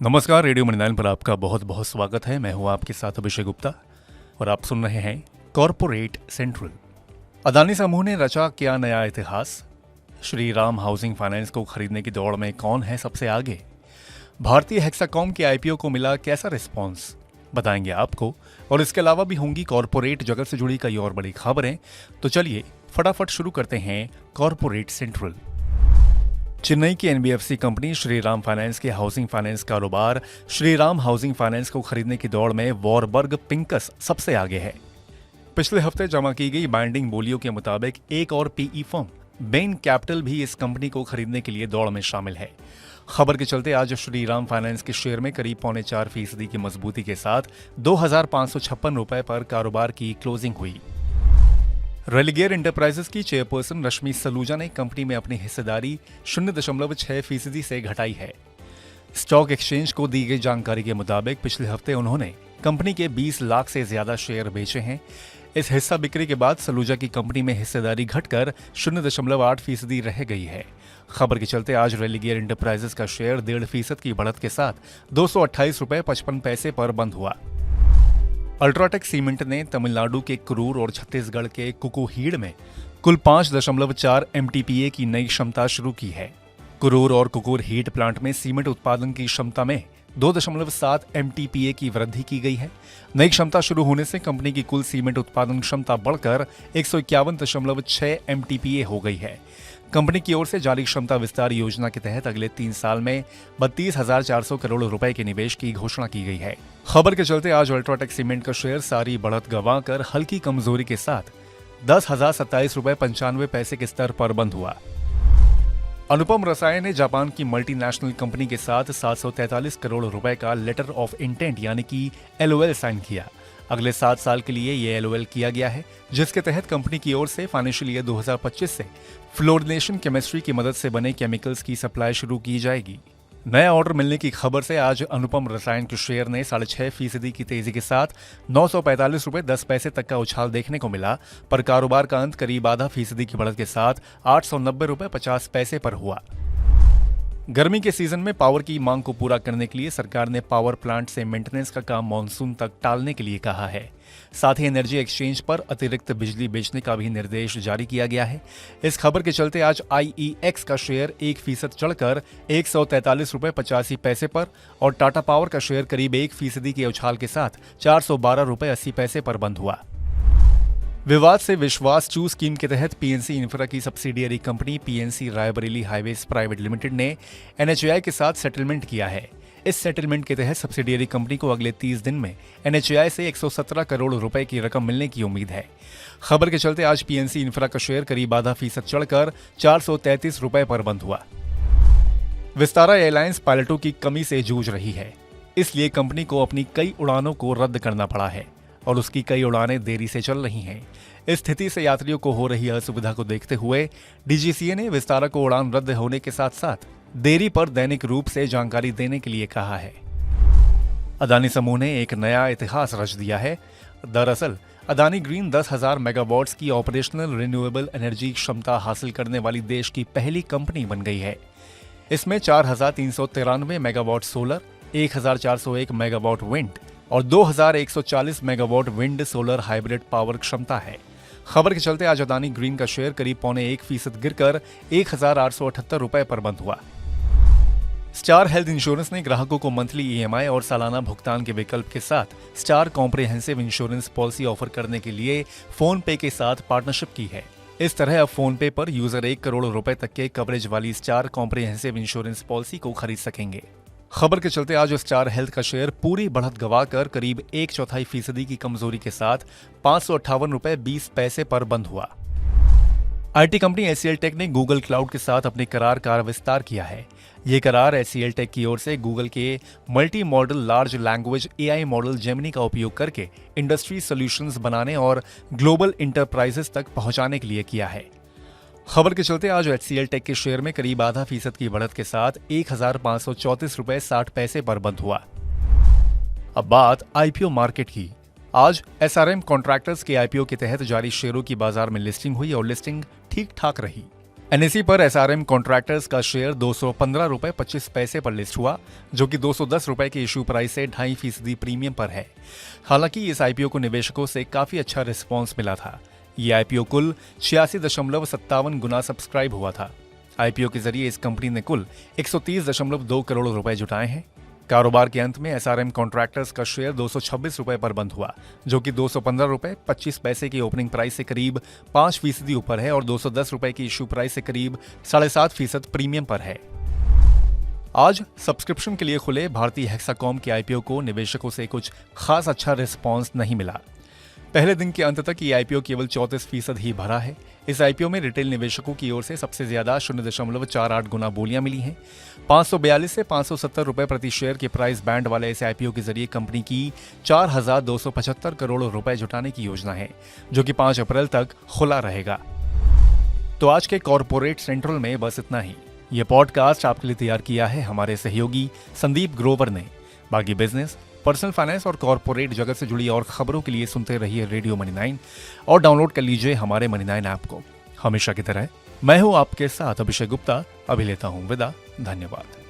नमस्कार, रेडियो मणिनाइन पर आपका बहुत बहुत स्वागत है। मैं हूं आपके साथ अभिषेक गुप्ता और आप सुन रहे हैं कॉर्पोरेट सेंट्रल। अदानी समूह ने रचा क्या नया इतिहास? श्री राम हाउसिंग फाइनेंस को खरीदने की दौड़ में कौन है सबसे आगे? भारतीय हेक्साकॉम के आईपीओ को मिला कैसा रिस्पॉन्स? बताएंगे आपको। और इसके अलावा भी होंगी कॉर्पोरेट जगत से जुड़ी कई और बड़ी खबरें। तो चलिए फटाफट शुरू करते हैं कॉर्पोरेट सेंट्रल। चेन्नई की एनबीएफसी कंपनी श्रीराम फाइनेंस के हाउसिंग फाइनेंस कारोबार श्रीराम हाउसिंग फाइनेंस को खरीदने की दौड़ में वॉरबर्ग पिंकस सबसे आगे है। पिछले हफ्ते जमा की गई बाइंडिंग बोलियों के मुताबिक एक और पीई फर्म बेन कैपिटल भी इस कंपनी को खरीदने के लिए दौड़ में शामिल है। खबर के चलते आज श्रीराम फाइनेंस के शेयर में करीब 4.25% की मजबूती के साथ 2,556 रुपए पर कारोबार की क्लोजिंग हुई। रेलिगेयर इंटरप्राइजेस की चेयरपर्सन रश्मि सलूजा ने कंपनी में अपनी हिस्सेदारी 0.6% से घटाई है। स्टॉक एक्सचेंज को दी गई जानकारी के मुताबिक पिछले हफ्ते उन्होंने कंपनी के 20 लाख से ज्यादा शेयर बेचे हैं। इस हिस्सा बिक्री के बाद सलूजा की कंपनी में हिस्सेदारी घटकर 0.8% रह गई है। खबर के चलते आज रेलिगेयर इंटरप्राइजेस का शेयर 1.5% की बढ़त के साथ 228.55 रुपए पर बंद हुआ। अल्ट्राटेक सीमेंट ने तमिलनाडु के कुरूर और छत्तीसगढ़ के कुकुहीड़ में कुल 5.4 MTPA की नई क्षमता शुरू की है। कुरूर और कुकुर हीट प्लांट में सीमेंट उत्पादन की क्षमता में 2.7 MTPA की वृद्धि की गई है। नई क्षमता शुरू होने से कंपनी की कुल सीमेंट उत्पादन क्षमता बढ़कर 151.6 MTPA हो गई है। कंपनी की ओर से जारी क्षमता विस्तार योजना के तहत अगले 3 साल में 32,400 करोड़ रुपए के निवेश की घोषणा की गई है। खबर के चलते आज अल्ट्राटेक सीमेंट का शेयर सारी बढ़त गंवाकर हल्की कमजोरी के साथ 10,027.95 रुपए के स्तर पर बंद हुआ। अनुपम रसायन ने जापान की मल्टीनेशनल कंपनी के साथ 743 करोड़ रुपए का लेटर ऑफ इंटेंट यानी कि LOL साइन किया। अगले 7 साल के लिए ये LOL किया गया है, जिसके तहत कंपनी की ओर से फाइनेंशियल ईयर 2025 से फ्लोरिनेशन केमिस्ट्री की मदद से बने केमिकल्स की सप्लाई शुरू की जाएगी। नया ऑर्डर मिलने की खबर से आज अनुपम रसायन के शेयर ने 6.5% की तेजी के साथ 945.10 तक का उछाल देखने को मिला, पर कारोबार का अंत करीब 0.5% की बढ़त के साथ 890.50 पर हुआ। गर्मी के सीजन में पावर की मांग को पूरा करने के लिए सरकार ने पावर प्लांट से मेंटेनेंस का काम मानसून तक टालने के लिए कहा है। साथ ही एनर्जी एक्सचेंज पर अतिरिक्त बिजली बेचने का भी निर्देश जारी किया गया है। इस खबर के चलते आज IEX का शेयर 1% चढ़कर 143.85 पर और टाटा पावर का शेयर करीब 1% के उछाल के साथ 412.80 पर बंद हुआ। विवाद से विश्वास 2 स्कीम के तहत PNC इंफ्रा की subsidiary company PNC Raebareli highways private limited ने NHAI के साथ सेटलमेंट किया है। इस सेटलमेंट के तहत सब्सिडियरी कंपनी को अगले 30 दिन में NHAI से 117 करोड़ रुपए की रकम मिलने की उम्मीद है। खबर के चलते आज PNC इंफ्रा का शेयर करीब 0.5% चढ़कर 433 रुपए पर बंद हुआ। विस्तारा एयरलाइंस पायलटों की कमी से जूझ रही है, इसलिए कंपनी को अपनी कई उड़ानों को रद्द करना पड़ा है और उसकी कई उड़ानें देरी से चल रही हैं। इस स्थिति से यात्रियों को हो रही असुविधा को देखते हुए DGCA ने विस्तारा को उड़ान रद्द होने के साथ साथ देरी पर दैनिक रूप से जानकारी देने के लिए कहा है। अदानी समूह ने एक नया इतिहास रच दिया है। दरअसल अदानी ग्रीन 10,000 मेगावाट्स की ऑपरेशनल रिन्यूएबल एनर्जी क्षमता हासिल करने वाली देश की पहली कंपनी बन गई है। इसमें 4,393 मेगावाट सोलर, 1,401 मेगावाट विंड और 2,140 megawatt wind solar hybrid power क्षमता है। खबर के चलते आज अदानी ग्रीन का शेयर करीब 0.25% गिरकर 1,878 रुपए पर बंद हुआ। स्टार हेल्थ इंश्योरेंस ने ग्राहकों को मंथली EMI और सालाना भुगतान के विकल्प के साथ star comprehensive insurance policy offer करने के लिए फोन पे के साथ पार्टनरशिप की है। इस तरह अब फोन पे पर यूजर 1 करोड़ रुपए तक के कवरेज वाली स्टार कॉम्प्रिहेंसिव इंश्योरेंस पॉलिसी को खरीद सकेंगे। खबर के चलते आज स्टार हेल्थ का शेयर पूरी बढ़त गंवाकर करीब 1/4% की कमजोरी के साथ 558.20 पर बंद हुआ। IT कंपनी HCL टेक ने गूगल क्लाउड के साथ अपने करार का विस्तार किया है। ये करार HCL टेक की ओर से गूगल के multi modal large language AI model Gemini का उपयोग करके इंडस्ट्री सॉल्यूशंस बनाने और ग्लोबल इंटरप्राइजेस तक पहुंचाने के लिए किया है। खबर के चलते आज HCL टेक के शेयर में करीब 0.5% की बढ़त के साथ 1,534.60 पर बंद हुआ। अब बात IPO मार्केट की। आज SRM कॉन्ट्रैक्टर्स के IPO के तहत जारी शेयरों की बाजार में लिस्टिंग हुई और लिस्टिंग ठीक ठाक रही। एनएसई पर एसआरएम कॉन्ट्रैक्टर्स का शेयर 215 रुपए 25 पैसे पर लिस्ट हुआ, जो कि 210 रुपए के इशू प्राइस से 2.5% प्रीमियम पर है। हालांकि इस आईपीओ को निवेशकों से काफी अच्छा रिस्पांस मिला था। ये आईपीओ कुल 86.57 गुना सब्सक्राइब हुआ था। आईपीओ के जरिए इस कंपनी ने कुल 130.2 करोड़ रुपए जुटाए हैं। कारोबार के अंत में एसआरएम कॉन्ट्रैक्टर्स का शेयर 226 रुपए पर बंद हुआ, जो कि 215 रुपए 25 पैसे की ओपनिंग प्राइस से करीब 5% ऊपर है और 210 रुपए की इशू प्राइस से करीब 7.5% प्रीमियम पर है। आज सब्सक्रिप्शन के लिए खुले भारतीय हेक्साकॉम के आईपीओ को निवेशकों से कुछ खास अच्छा रिस्पांस नहीं मिला। पहले दिन के अंत तक ये आईपीओ केवल 34% ही भरा है। इस आईपीओ में रिटेल निवेशकों की ओर से सबसे ज्यादा 0.48 गुना बोलियां मिली हैं। 542 से 570 रुपए प्रति शेयर के प्राइस बैंड वाले इस आईपीओ के जरिए कंपनी की 4,275 करोड़ रुपए जुटाने की योजना है, जो कि 5 अप्रैल तक खुला रहेगा। तो आज के कॉर्पोरेट सेंट्रल में बस इतना ही। ये पॉडकास्ट आपके लिए तैयार किया है हमारे सहयोगी संदीप ग्रोवर ने। बाकी बिजनेस, पर्सनल फाइनेंस और कॉर्पोरेट जगत से जुड़ी और खबरों के लिए सुनते रहिए रेडियो मनी 9 और डाउनलोड कर लीजिए हमारे मनी 9 ऐप को। हमेशा की तरह मैं हूं आपके साथ अभिषेक गुप्ता। अभी लेता हूं विदा। धन्यवाद।